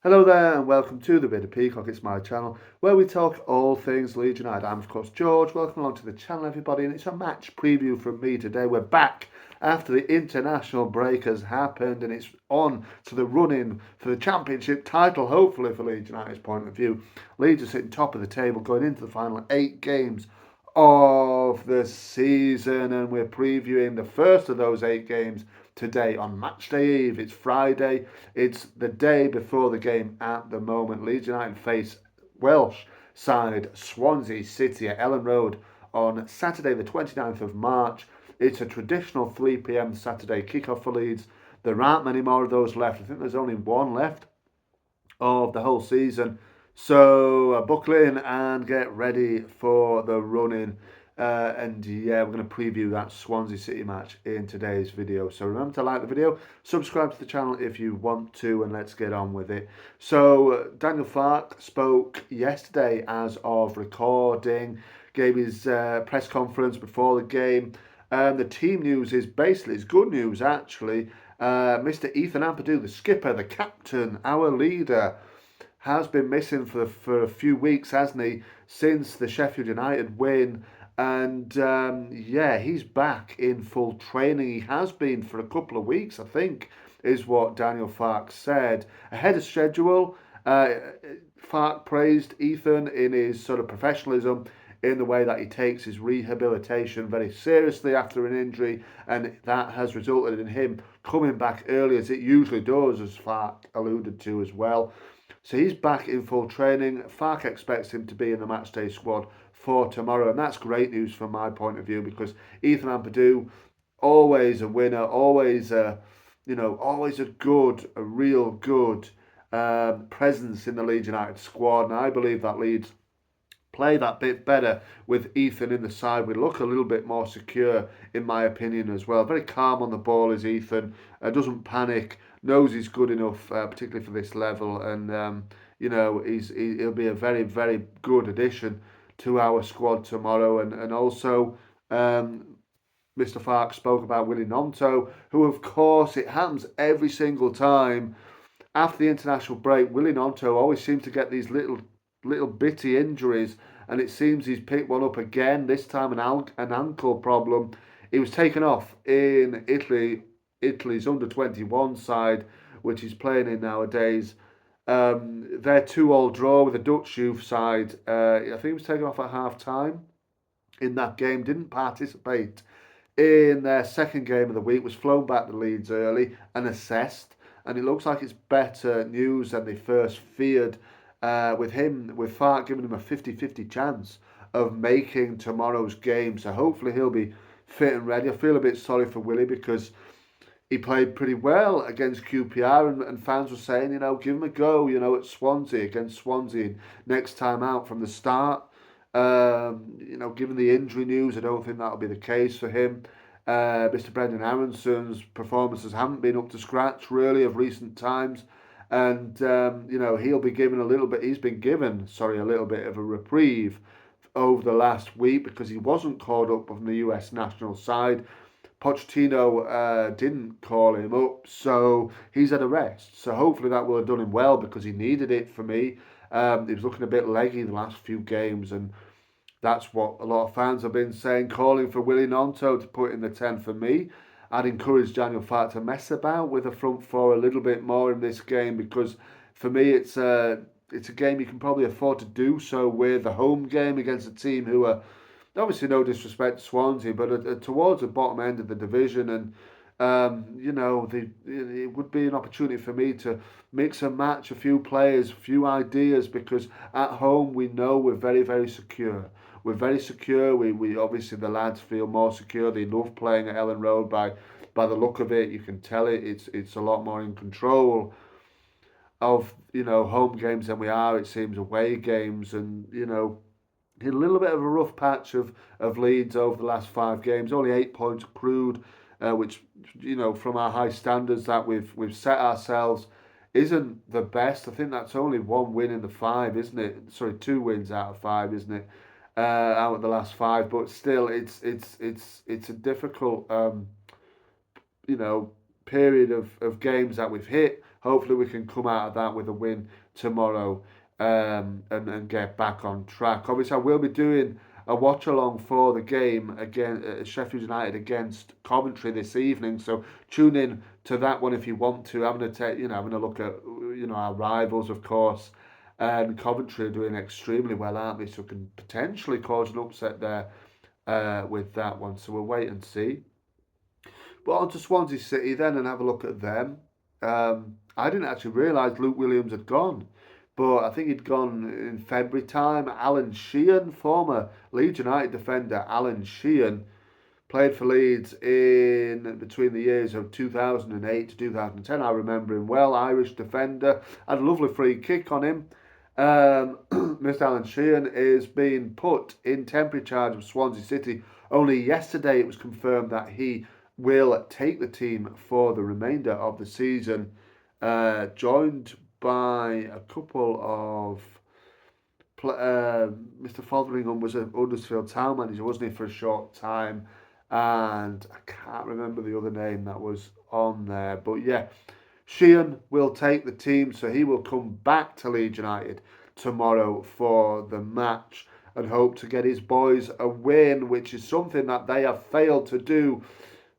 Hello there and welcome to the Bit of Peacock. It's my channel where we talk all things Leeds United. I'm of course George. Welcome along to the channel everybody, and it's a match preview from me today. We're back after the international break has happened and it's on to the run-in for the championship title, hopefully for Leeds United's point of view. Leeds are sitting top of the table going into the final 8 games of the season, and we're previewing the first of those 8 games today on match day eve. It's Friday. It's the day before the game at the moment. Leeds United face Welsh side Swansea City at Ellen Road on Saturday the 29th of March. It's a traditional 3 p.m. Saturday kickoff for Leeds. There aren't many more of those left. I think there's only one left of the whole season. So buckle in and get ready for the run-in. And yeah, we're going to preview that Swansea City match in today's video. So remember to like the video, subscribe to the channel if you want to, and let's get on with it. So Daniel Farke spoke yesterday as of recording, gave his press conference before the game. The team news is basically, it's good news actually. Mr. Ethan Ampadu, the skipper, the captain, our leader, has been missing for a few weeks, hasn't he, since the Sheffield United win. And yeah, he's back in full training. He has been for a couple of weeks, I think, is what Daniel Farke said. Ahead of schedule, Farke praised Ethan in his sort of professionalism, in the way that he takes his rehabilitation very seriously after an injury, and that has resulted in him coming back early, as it usually does, as Farke alluded to as well. So he's back in full training. Farke expects him to be in the matchday squad for tomorrow, and that's great news from my point of view, because Ethan Ampadu, always a winner, always always a real good presence in the Leeds United squad, and I believe that Leeds play that bit better with Ethan in the side. We look a little bit more secure, in my opinion, as well. Very calm on the ball is Ethan. Doesn't panic. Knows he's good enough, particularly for this level, and he'll be a very very good addition to our squad tomorrow. And also. Mr. Farke spoke about Willie Gnonto, who, of course, it happens every single time after the international break. Willie Gnonto always seems to get these little bitty injuries, and it seems he's picked one up again. This time an ankle problem. He was taken off in Italy's under-21 side, which he's playing in nowadays. Their 2-2 draw with the Dutch youth side. I think he was taken off at half time in that game. Didn't participate in their second game of the week, was flown back to Leeds early and assessed, and it looks like it's better news than they first feared, with Farke giving him a 50-50 chance of making tomorrow's game. So hopefully he'll be fit and ready. I feel a bit sorry for Willie, because he played pretty well against QPR, and fans were saying, give him a go, at Swansea, against Swansea next time out from the start. Given the injury news, I don't think that'll be the case for him. Mr. Brendan Aronson's performances haven't been up to scratch really of recent times, and he'll be given a little bit. He's been given, a little bit of a reprieve over the last week, because he wasn't called up on the US national side. Pochettino didn't call him up, so he's had a rest. So hopefully that will have done him well, because he needed it for me. He was looking a bit leggy the last few games, and that's what a lot of fans have been saying, calling for Willie Gnonto to put in the 10 for me. I'd encourage Daniel Farke to mess about with the front four a little bit more in this game, because for me it's a game you can probably afford to do so with. The home game against a team who are, obviously, no disrespect to Swansea, but towards the bottom end of the division, and it would be an opportunity for me to mix and match a few players, a few ideas, because at home we know we're very, very secure. We're very secure. We obviously, the lads feel more secure. They love playing at Ellen Road. By the look of it, you can tell it's a lot more in control of home games than we are, it seems, away games. And hit a little bit of a rough patch of Leeds over the last 5 games. Only 8 points accrued, which from our high standards that we've set ourselves isn't the best. I think that's only 1 win in the 5, isn't it? Sorry, 2 wins out of 5, isn't it? Out of the last 5, but still, it's a difficult you know period of games that we've hit. hopefully we can come out of that with a win tomorrow, and get back on track. Obviously, I will be doing a watch along for the game again, Sheffield United against Coventry this evening. So tune in to that one if you want to. Having a look at our rivals, of course. And Coventry are doing extremely well, aren't they? So can potentially cause an upset there with that one. So we'll wait and see. But on to Swansea City then and have a look at them. I didn't actually realise Luke Williams had gone, but I think he'd gone in February time. Alan Sheehan, former Leeds United defender Alan Sheehan, played for Leeds in between the years of 2008 to 2010. I remember him well. Irish defender. Had a lovely free kick on him. Mr. Alan Sheehan is being put in temporary charge of Swansea City. Only yesterday it was confirmed that he will take the team for the remainder of the season, joined by a couple of Mr. Fotheringham was a Huddersfield Town manager, wasn't he, for a short time? And I can't remember the other name that was on there. But yeah, Sheehan will take the team, so he will come back to Leeds United tomorrow for the match and hope to get his boys a win, which is something that they have failed to do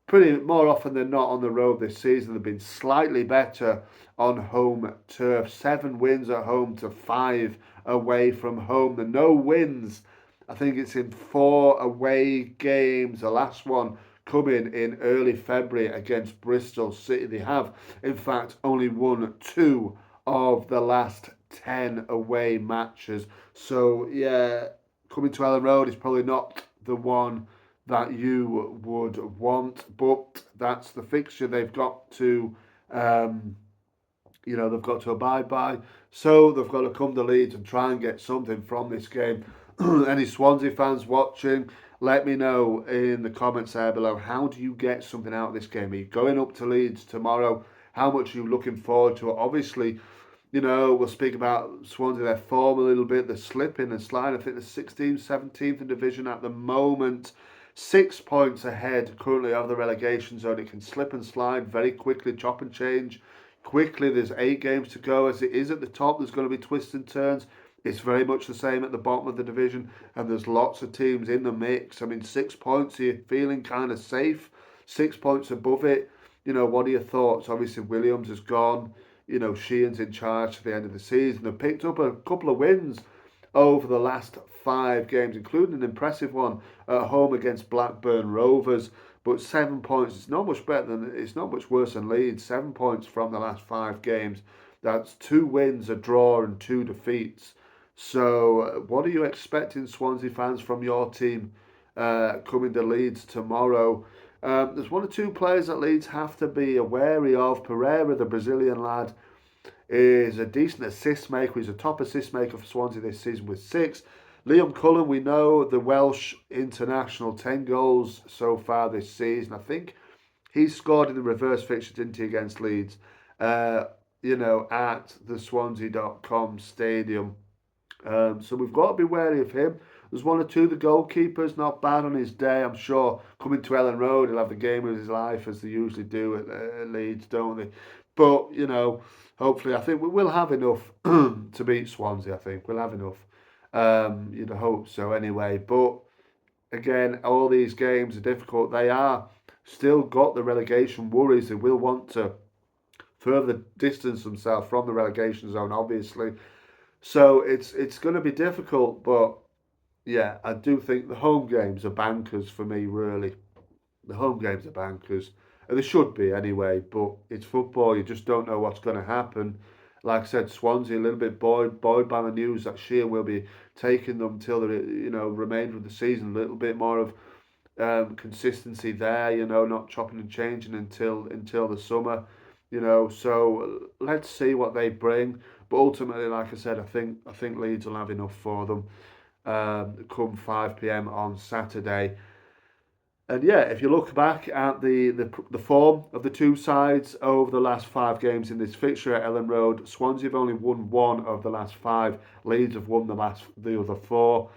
pretty more often than not on the road this season. They've been slightly better on home turf. 7 wins at home to 5 away from home. The no wins, I think it's in 4 away games. The last one coming in early February against Bristol City. They have, in fact, only won 2 of the last 10 away matches. So, yeah, coming to Ellen Road is probably not the one that you would want, but that's the fixture they've got to, they've got to abide by. So they've got to come to Leeds and try and get something from this game. Any Swansea fans watching, let me know in the comments there below. How do you get something out of this game? Are you going up to Leeds tomorrow? How much are you looking forward to it? Obviously, we'll speak about Swansea, their form a little bit. They're slipping and sliding. I think they're 16th, 17th in division at the moment. 6 points ahead currently of the relegation zone. It can slip and slide very quickly, chop and change quickly. There's 8 games to go. As it is at the top, there's going to be twists and turns. It's very much the same at the bottom of the division, and there's lots of teams in the mix. I mean, 6 points, are you feeling kind of safe? 6 points above it. What are your thoughts? Obviously, Williams has gone. Sheehan's in charge to the end of the season. They've picked up a couple of wins over the last 5 games, including an impressive one at home against Blackburn Rovers. But 7 points, it's not much worse than Leeds. 7 points from the last 5 games. That's 2 wins, a draw, and 2 defeats. So, what are you expecting, Swansea fans, from your team coming to Leeds tomorrow? There's 1 or 2 players that Leeds have to be wary of. Pereira, the Brazilian lad, is a decent assist maker. He's a top assist maker for Swansea this season with 6. Liam Cullen, we know, the Welsh international, 10 goals so far this season. I think he scored in the reverse fixture, didn't he, against Leeds, at the Swansea.com stadium. So we've got to be wary of him. There's 1 or 2, the goalkeepers, not bad on his day. I'm sure coming to Ellen Road, he'll have the game of his life, as they usually do at Leeds, don't they? But, hopefully, I think we will have enough to beat Swansea, I think. We'll have enough. You'd hope so anyway. But, again, all these games are difficult. They are still got the relegation worries. They will want to further distance themselves from the relegation zone, obviously. So it's going to be difficult, but yeah, I do think the home games are bankers for me, really. The home games are bankers. And they should be anyway, but it's football. You just don't know what's going to happen. Like I said, Swansea a little bit buoyed by the news that Sheehan will be taking them till the remainder of the season. A little bit more of consistency there, not chopping and changing until the summer. So let's see what they bring. But ultimately, like I said, I think Leeds will have enough for them come 5 p.m. on Saturday. And yeah, if you look back at the form of the 2 sides over the last 5 games in this fixture at Ellen Road, Swansea have only won 1 of the last 5. Leeds have won the other 4.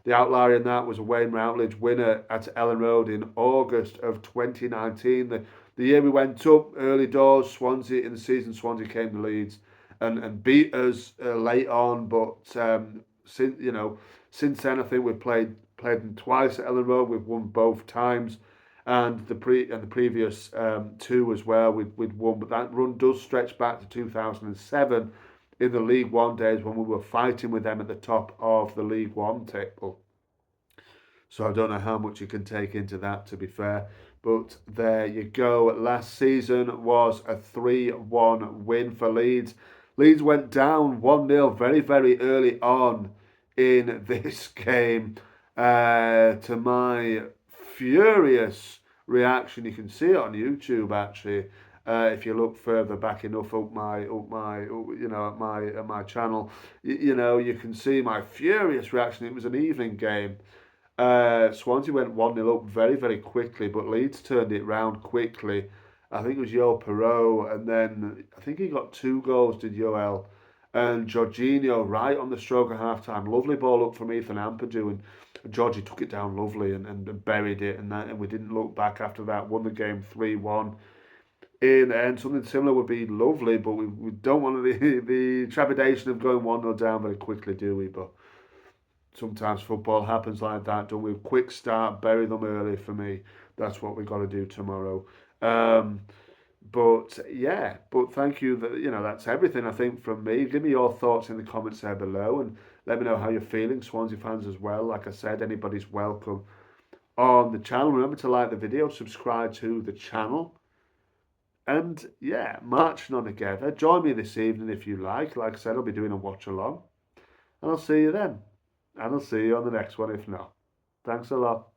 The outlier in that was a Wayne Routledge winner at Ellen Road in August of 2019. The year we went up early doors, Swansea in the season, Swansea came to Leeds and beat us late on. But since then I think we've played them twice at Ellen Road. We've won both times, and the previous two as well. We'd won, but that run does stretch back to 2007 in the League One days when we were fighting with them at the top of the League One table. So I don't know how much you can take into that, to be fair. But there you go. Last season was a 3-1 win for Leeds. Leeds went down 1-0 very, very early on in this game. To my furious reaction, you can see it on YouTube actually. If you look further back enough up my at my channel, you can see my furious reaction. It was an evening game. Swansea went 1-0 up very, very quickly, but Leeds turned it round quickly. I think it was Joel Perot, and then I think he got 2 goals, did Joel? And Jorginho, right on the stroke of half time. Lovely ball up from Ethan Ampadu, and Georgie took it down lovely and buried it, and we didn't look back after that. Won the game 3-1. And something similar would be lovely, but we don't want the trepidation of going 1-0 down very quickly, do we? But sometimes football happens like that, don't we? Quick start, bury them early for me. That's what we've got to do tomorrow. But yeah, but thank you. That's everything I think from me. Give me your thoughts in the comments there below, and let me know how you're feeling, Swansea fans as well. Like I said, anybody's welcome on the channel. Remember to like the video, subscribe to the channel, and yeah, marching on together. Join me this evening if you like. Like I said, I'll be doing a watch along, and I'll see you then. And I'll see you on the next one if not. Thanks a lot.